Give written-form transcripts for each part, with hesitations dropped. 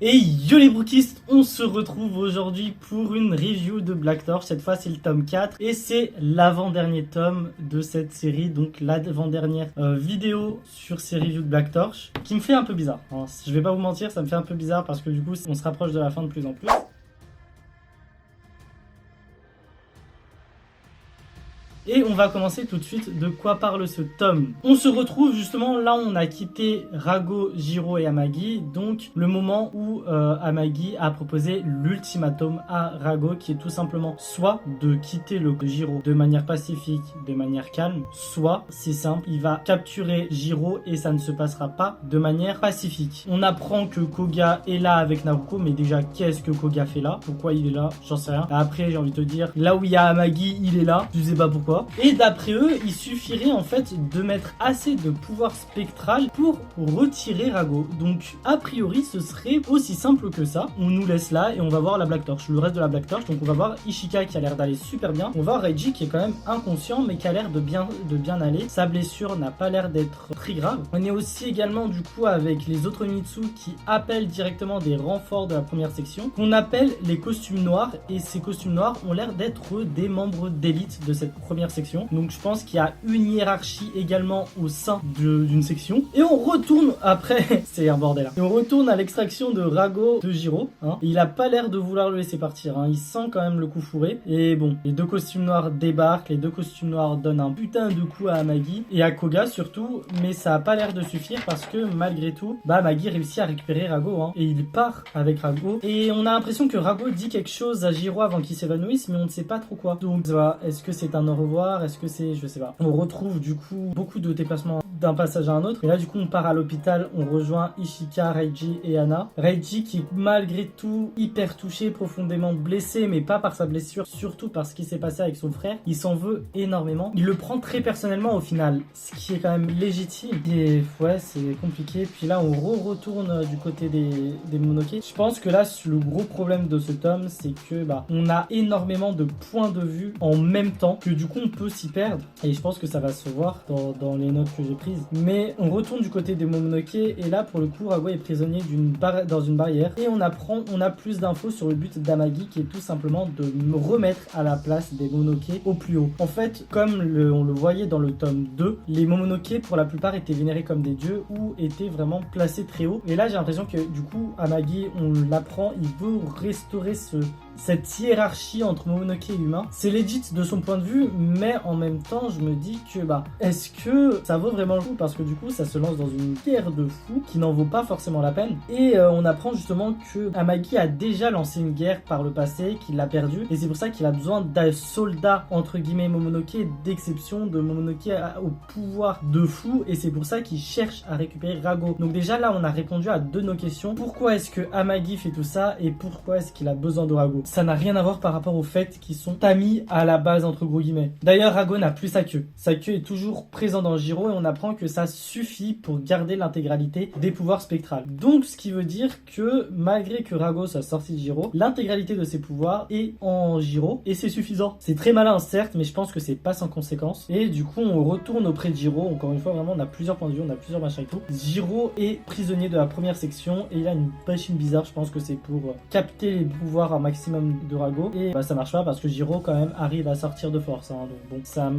Et yo les brookistes, on se retrouve aujourd'hui pour une review de Black Torch. Cette fois c'est le tome 4 et c'est l'avant-dernier tome de cette série, donc l'avant-dernière vidéo sur ces reviews de Black Torch, qui me fait un peu bizarre. Alors, je vais pas vous mentir, ça me fait un peu bizarre parce que du coup on se rapproche de la fin de plus en plus. Et on va commencer tout de suite de quoi parle ce tome. On se retrouve justement là où on a quitté Rago, Jiro et Amagi, donc le moment où Amagi a proposé l'ultimatum à Rago, qui est tout simplement soit de quitter le Jiro de manière pacifique, de manière calme, soit, c'est simple, il va capturer Jiro et ça ne se passera pas de manière pacifique. On apprend que Koga est là avec Naruko, mais déjà qu'est-ce que Koga fait là? Pourquoi il est là? J'en sais rien. Après j'ai envie de te dire, là où il y a Amagi, il est là, je sais pas pourquoi. Et d'après eux, il suffirait en fait de mettre assez de pouvoir spectral pour retirer Rago. Donc a priori ce serait aussi simple que ça. On nous laisse là et on va voir la Black Torch, le reste de la Black Torch. Donc on va voir Ishika qui a l'air d'aller super bien. On va voir Reiji qui est quand même inconscient mais qui a l'air de bien aller. Sa blessure n'a pas l'air d'être très grave. On est aussi également du coup avec les autres Mitsu qui appellent directement des renforts de la première section qu'on appelle les costumes noirs, et ces costumes noirs ont l'air d'être des membres d'élite de cette première section. Donc je pense qu'il y a une hiérarchie également au sein d'une section. Et on retourne après, c'est un bordel. Et on retourne à l'extraction de Rago de Jiro. Il a pas l'air de vouloir le laisser partir. Il sent quand même le coup fourré. Et bon, les deux costumes noirs débarquent. Les deux costumes noirs donnent un putain de coup à Amagi et à Koga surtout. Mais ça a pas l'air de suffire parce que malgré tout, Amagi réussit à récupérer Rago. Et il part avec Rago. Et on a l'impression que Rago dit quelque chose à Jiro avant qu'il s'évanouisse, mais on ne sait pas trop quoi. Donc voilà, est-ce que c'est un au revoir? Est-ce que c'est... je sais pas. On retrouve du coup beaucoup de déplacements d'un passage à un autre. Et là du coup on part à l'hôpital, on rejoint Ishika, Reiji et Anna. Reiji qui est malgré tout hyper touché, profondément blessé, mais pas par sa blessure, surtout par ce qui s'est passé avec son frère. Il s'en veut énormément. Il le prend très personnellement au final, ce qui est quand même légitime. Et ouais, c'est compliqué. Puis là on retourne du côté des Momonoke. Je pense que là le gros problème de ce tome, c'est que on a énormément de points de vue en même temps, que du coup on peut s'y perdre. Et je pense que ça va se voir dans les notes que j'ai prises. Mais on retourne du côté des Momonoke et là pour le coup Rago est prisonnier dans une barrière et on a plus d'infos sur le but d'Amagi, qui est tout simplement de me remettre à la place des Momonoke au plus haut. En fait, comme on le voyait dans le tome 2, les Momonoke pour la plupart étaient vénérés comme des dieux ou étaient vraiment placés très haut. Et là j'ai l'impression que du coup Amagi, on l'apprend, il veut restaurer cette hiérarchie entre Momonoke et humains. C'est legit de son point de vue, mais en même temps je me dis que est-ce que ça vaut vraiment le coup? Parce que du coup ça se lance dans une guerre de fous qui n'en vaut pas forcément la peine. Et on apprend justement que Amagi a déjà lancé une guerre par le passé, qu'il l'a perdue, et c'est pour ça qu'il a besoin d'un soldat entre guillemets Momonoke d'exception, de Momonoke au pouvoir de fou, et c'est pour ça qu'il cherche à récupérer Rago. Donc déjà là on a répondu à deux de nos questions. Pourquoi est-ce que Amagi fait tout ça et pourquoi est-ce qu'il a besoin de Rago? Ça n'a rien à voir par rapport au fait qu'ils sont amis à la base entre gros guillemets. D'ailleurs Rago n'a plus sa queue. Sa queue est toujours présente dans Jiro et on apprend que ça suffit pour garder l'intégralité des pouvoirs spectrales. Donc ce qui veut dire que malgré que Rago soit sorti de Jiro, l'intégralité de ses pouvoirs est en Jiro et c'est suffisant. C'est très malin certes, mais je pense que c'est pas sans conséquence. Et du coup on retourne auprès de Jiro. Encore une fois vraiment on a plusieurs points de vue, on a plusieurs machins et tout. Jiro est prisonnier de la première section et il a une machine bizarre. Je pense que c'est pour capter les pouvoirs un maximum de Rago et ça marche pas parce que Jiro quand même arrive à sortir de force. Donc bon, ça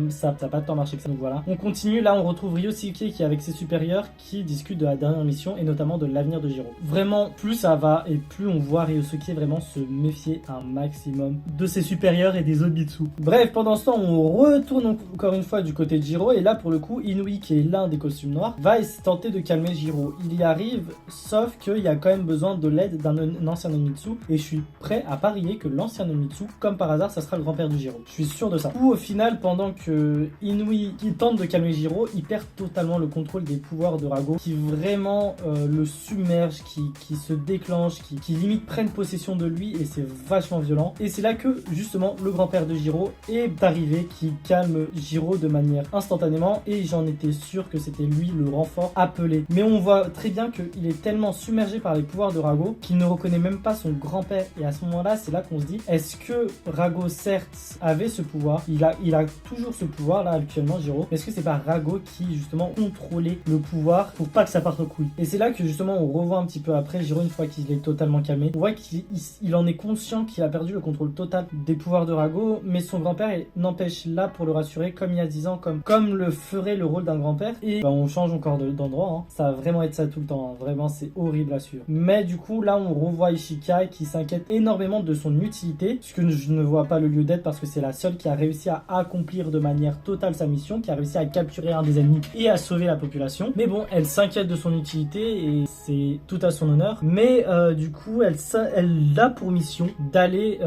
pas tant marché que ça. Donc voilà. On continue, là on retrouve Ryosuke qui est avec ses supérieurs qui discutent de la dernière mission et notamment de l'avenir de Jiro. Vraiment, plus ça va et plus on voit Ryosuke vraiment se méfier un maximum de ses supérieurs et des autres Mitsu. Bref, pendant ce temps, on retourne encore une fois du côté de Jiro et là pour le coup, Inui qui est l'un des costumes noirs va tenter de calmer Jiro. Il y arrive, sauf qu'il y a quand même besoin de l'aide d'un ancien Mitsu et je suis prêt à parier que l'ancien Mitsu, comme par hasard, ça sera le grand-père de Jiro. Je suis sûr de ça. Ou au final, pendant que Inui qui tente de calmer Jiro, il perd totalement le contrôle des pouvoirs de Rago, qui vraiment le submerge, qui se déclenche, qui limite prennent possession de lui et c'est vachement violent. Et c'est là que justement le grand-père de Jiro est arrivé, qui calme Jiro de manière instantanément et j'en étais sûr que c'était lui le renfort appelé. Mais on voit très bien qu'il est tellement submergé par les pouvoirs de Rago qu'il ne reconnaît même pas son grand-père et à ce moment-là c'est là là qu'on se dit, est-ce que Rago certes avait ce pouvoir, il a toujours ce pouvoir là actuellement Jiro, mais est-ce que c'est pas Rago qui justement contrôlait le pouvoir pour pas que ça parte en couille? Et c'est là que justement on revoit un petit peu après Jiro, une fois qu'il est totalement calmé, on voit qu'il en est conscient qu'il a perdu le contrôle total des pouvoirs de Rago, mais son grand-père n'empêche là pour le rassurer, comme il y a 10 ans, comme le ferait le rôle d'un grand-père. Et bah, on change encore d'endroit, hein. Ça va vraiment être ça tout le temps, hein. Vraiment c'est horrible à suivre. Mais du coup là on revoit Ishika qui s'inquiète énormément de son utilité, puisque je ne vois pas le lieu d'être parce que c'est la seule qui a réussi à accomplir de manière totale sa mission, qui a réussi à capturer un des ennemis et à sauver la population. Mais bon, elle s'inquiète de son utilité et c'est tout à son honneur. Mais du coup elle a pour mission d'aller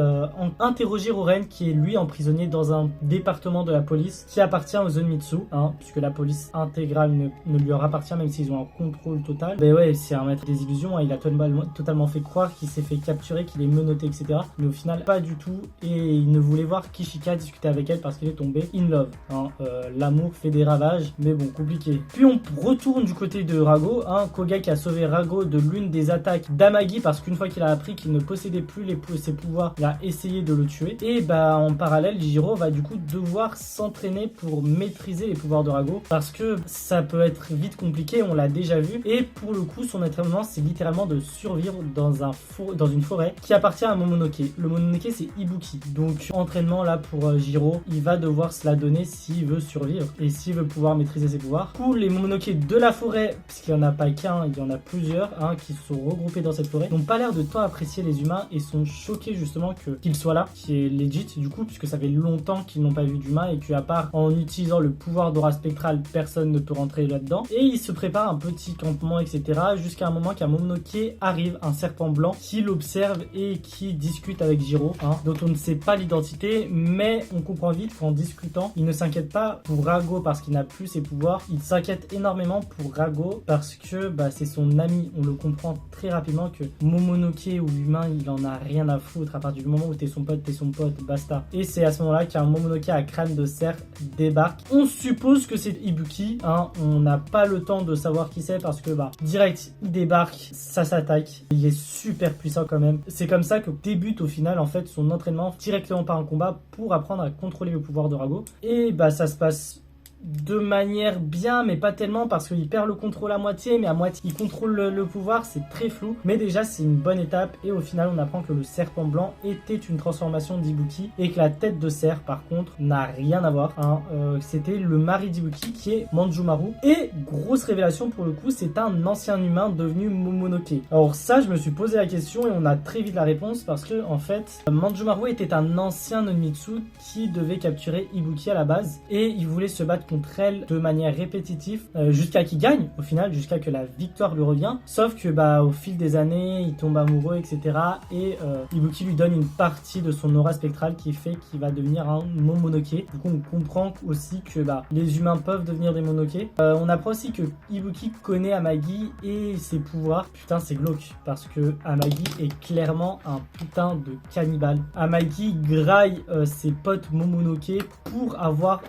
interroger Roren, qui est lui emprisonné dans un département de la police qui appartient aux Zenmitsu, hein, puisque la police intégrale ne lui appartient, même s'ils ont un contrôle total. Mais ouais, c'est un maître des illusions, hein. Il a totalement fait croire qu'il s'est fait capturer, qu'il est menotté, etc. Mais au final, pas du tout. Et il ne voulait voir Kishika discuter avec elle parce qu'il est tombé in love, hein. L'amour fait des ravages, mais bon, compliqué. Puis on retourne du côté de Rago, hein. Koga qui a sauvé Rago de l'une des attaques d'Amagi, parce qu'une fois qu'il a appris qu'il ne possédait plus ses pouvoirs, il a essayé de le tuer. Et bah en parallèle, Jiro va du coup devoir s'entraîner pour maîtriser les pouvoirs de Rago, parce que ça peut être vite compliqué, on l'a déjà vu. Et pour le coup, son entraînement, c'est littéralement de survivre dans une forêt qui appartient à Momonoke. Le Momonoke, c'est Ibuki. Donc entraînement là pour Jiro, il va devoir se la donner s'il veut survivre et s'il veut pouvoir maîtriser ses pouvoirs. Du coup, les Momonoke de la forêt, puisqu'il n'y en a pas qu'un, il y en a plusieurs, hein, qui sont regroupés dans cette forêt, n'ont pas l'air de tant apprécier les humains et sont choqués justement qu'il soit là, qui est legit du coup, puisque ça fait longtemps qu'ils n'ont pas vu d'humains et qu'à part en utilisant le pouvoir d'aura spectrale, personne ne peut rentrer là-dedans. Et il se prépare un petit campement, etc. jusqu'à un moment qu'un Momonoke arrive, un serpent blanc, qui l'observe et qui discute avec Jiro, hein, dont on ne sait pas l'identité, mais on comprend vite qu'en discutant, il ne s'inquiète pas pour Rago parce qu'il n'a plus ses pouvoirs, il s'inquiète énormément pour Rago parce que bah, c'est son ami. On le comprend très rapidement que Momonoke ou humain, il en a rien à foutre. À partir du moment où t'es son pote, basta. Et c'est à ce moment-là qu'un Momonoke à crâne de cerf débarque. On suppose que c'est Ibuki, hein. On n'a pas le temps de savoir qui c'est parce que bah direct il débarque, ça s'attaque. Il est super puissant quand même. C'est comme ça que débute au final en fait son entraînement directement par un combat pour apprendre à contrôler le pouvoir de Rago. Et bah ça se passe de manière bien, mais pas tellement, parce qu'il perd le contrôle à moitié, mais à moitié il contrôle le pouvoir, c'est très flou. Mais déjà c'est une bonne étape et au final on apprend que le serpent blanc était une transformation d'Ibuki et que la tête de cerf par contre n'a rien à voir, hein. C'était le mari d'Ibuki qui est Manjumaru. Et grosse révélation pour le coup, c'est un ancien humain devenu Momonoke. Alors ça je me suis posé la question et on a très vite la réponse, parce que en fait Manjumaru était un ancien Nonmitsu qui devait capturer Ibuki à la base et il voulait se battre contre elle de manière répétitive jusqu'à qu'il gagne au final, jusqu'à que la victoire lui revient. Sauf que bah au fil des années il tombe amoureux, etc. et Ibuki lui donne une partie de son aura spectrale qui fait qu'il va devenir un Momonoke. Du coup on comprend aussi que bah les humains peuvent devenir des Momonoke. On apprend aussi que Ibuki connaît Amagi et ses pouvoirs. Putain c'est glauque parce que Amagi est clairement un putain de cannibale. Amagi graille ses potes Momonoke pour avoir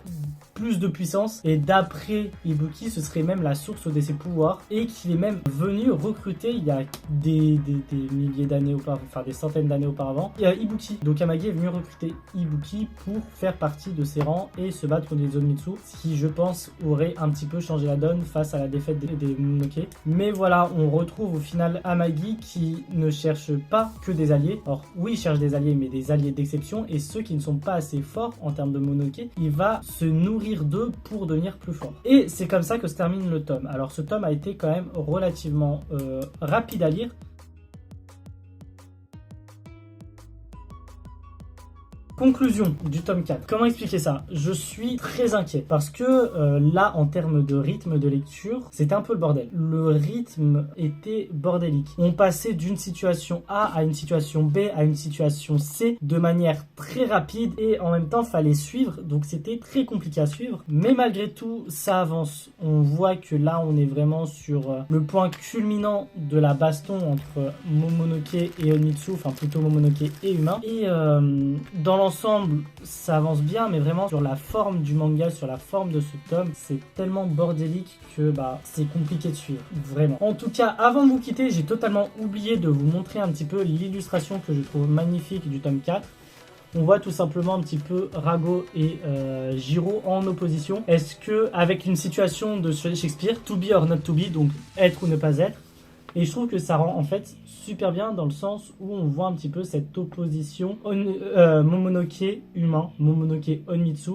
plus de puissance, et d'après Ibuki ce serait même la source de ses pouvoirs, et qu'il est même venu recruter il y a des milliers d'années auparavant, enfin des centaines d'années auparavant, Ibuki. Donc Amagi est venu recruter Ibuki pour faire partie de ses rangs et se battre contre les Zenmitsu, ce qui je pense aurait un petit peu changé la donne face à la défaite des Momonoke. Mais voilà, on retrouve au final Amagi qui ne cherche pas que des alliés. Alors oui il cherche des alliés, mais des alliés d'exception, et ceux qui ne sont pas assez forts en termes de Momonoke, il va se nourrir d'eux pour devenir plus fort. Et c'est comme ça que se termine le tome. Alors ce tome a été quand même relativement rapide à lire. Conclusion du tome 4. Comment expliquer ça? Je suis très inquiet parce que là, en termes de rythme de lecture, c'était un peu le bordel. Le rythme était bordélique. On passait d'une situation A à une situation B à une situation C de manière très rapide et en même temps, fallait suivre. Donc, c'était très compliqué à suivre. Mais malgré tout, ça avance. On voit que là, on est vraiment sur le point culminant de la baston entre Momonoke et Onitsu, enfin plutôt Momonoke et humain. Et dans l'ensemble, l'ensemble, ça avance bien, mais vraiment sur la forme du manga, sur la forme de ce tome, c'est tellement bordélique que c'est compliqué de suivre, vraiment. En tout cas, avant de vous quitter, j'ai totalement oublié de vous montrer un petit peu l'illustration que je trouve magnifique du tome 4. On voit tout simplement un petit peu Rago et Jiro en opposition. Est-ce que, avec une situation de Shakespeare, to be or not to be, donc être ou ne pas être, et je trouve que ça rend en fait super bien dans le sens où on voit un petit peu cette opposition Momonoke humain, Momonoke Onmitsu,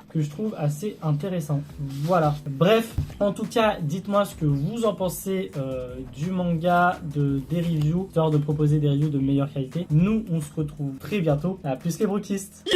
que je trouve assez intéressant. Voilà. Bref, en tout cas, dites-moi ce que vous en pensez du manga, des reviews, histoire de proposer des reviews de meilleure qualité. Nous, on se retrouve très bientôt. À plus les brokistes.